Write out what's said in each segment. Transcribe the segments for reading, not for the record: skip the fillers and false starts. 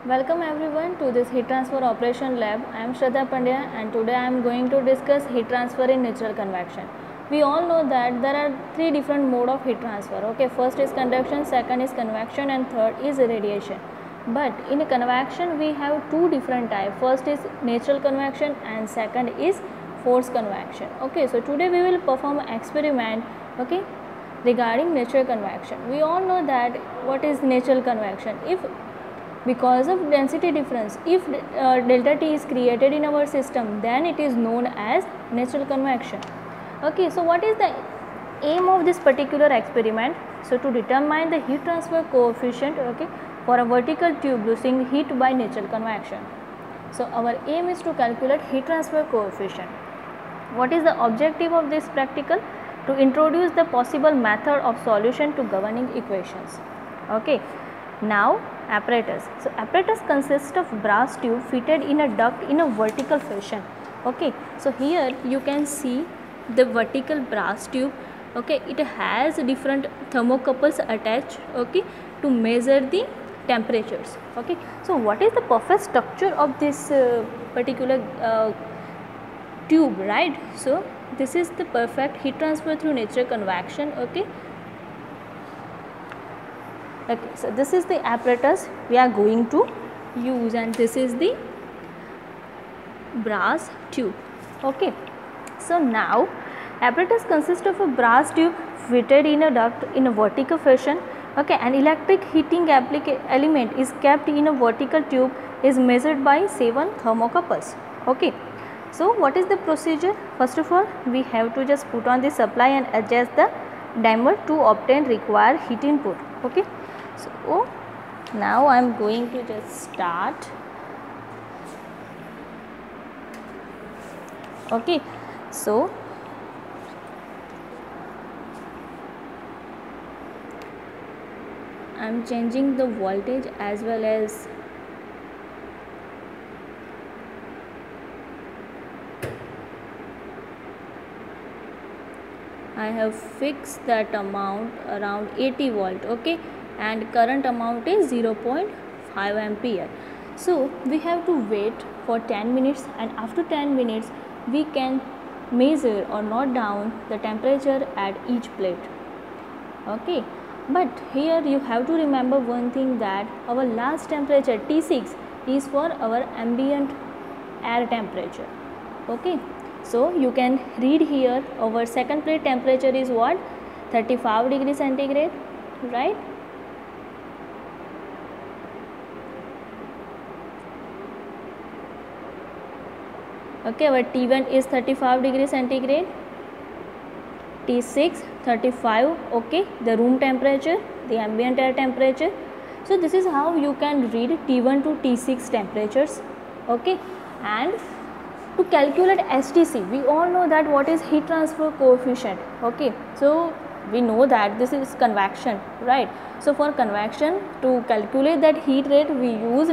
Welcome everyone to this heat transfer operation lab. I am Shraddha Pandya and today I am going to discuss heat transfer in natural convection. We all know that there are three different mode of heat transfer. Okay, first is conduction, second is convection and third is radiation. But in convection we have two different types. First is natural convection and second is forced convection. Okay, so today we will perform an experiment. Okay, regarding natural convection. We all know that what is natural convection. If because of density difference, if delta T is created in our system, then it is known as natural convection. Okay, so what is the aim of this particular experiment? So to determine the heat transfer coefficient, okay, for a vertical tube losing heat by natural convection. So our aim is to calculate heat transfer coefficient. What is the objective of this practical? To introduce the possible method of solution to governing equations. Okay. Now apparatus. So apparatus consists of brass tube fitted in a duct in a vertical fashion. Okay. So here you can see the vertical brass tube. Okay. It has different thermocouples attached. Okay. To measure the temperatures. Okay. So what is the perfect structure of this particular tube, right? So this is the perfect heat transfer through natural convection. Okay. Okay, so this is the apparatus we are going to use and this is the brass tube. Okay, so now apparatus consists of a brass tube fitted in a duct in a vertical fashion. Okay, an electric heating element is kept in a vertical tube is measured by 7 thermocouples. Okay, so what is the procedure? First of all, we have to just put on the supply and adjust the dimmer to obtain required heat input. Okay. So now I am going to just start. Okay, so I am changing the voltage as well as I have fixed that amount around 80 volt. Okay, and current amount is 0.5 ampere. So we have to wait for 10 minutes and after 10 minutes we can measure or note down the temperature at each plate. Okay, but here you have to remember one thing, that our last temperature T6 is for our ambient air temperature. Okay, so you can read here our second plate temperature is what? 35 degrees centigrade, right? Okay, our T1 is 35 degrees centigrade, T6 35, okay, the room temperature, the ambient air temperature. So this is how you can read T1 to T6 temperatures. Okay, and to calculate STC, we all know that what is heat transfer coefficient. Okay, so we know that this is convection, right? So for convection, to calculate that heat rate, we use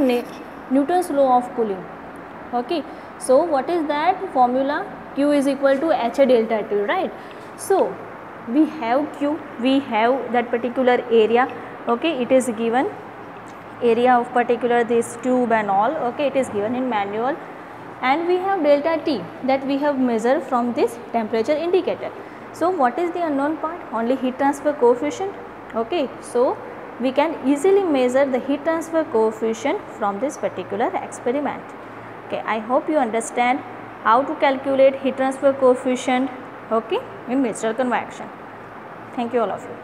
Newton's law of cooling. Okay, so what is that formula? Q is equal to H delta T, right? So we have Q, we have that particular area. Okay, it is given area of particular this tube and all. Okay, it is given in manual, and we have delta T that we have measured from this temperature indicator. So what is the unknown part? Only heat transfer coefficient. Okay, so we can easily measure the heat transfer coefficient from this particular experiment. Okay, I hope you understand how to calculate heat transfer coefficient, okay, in natural convection. Thank you all of you.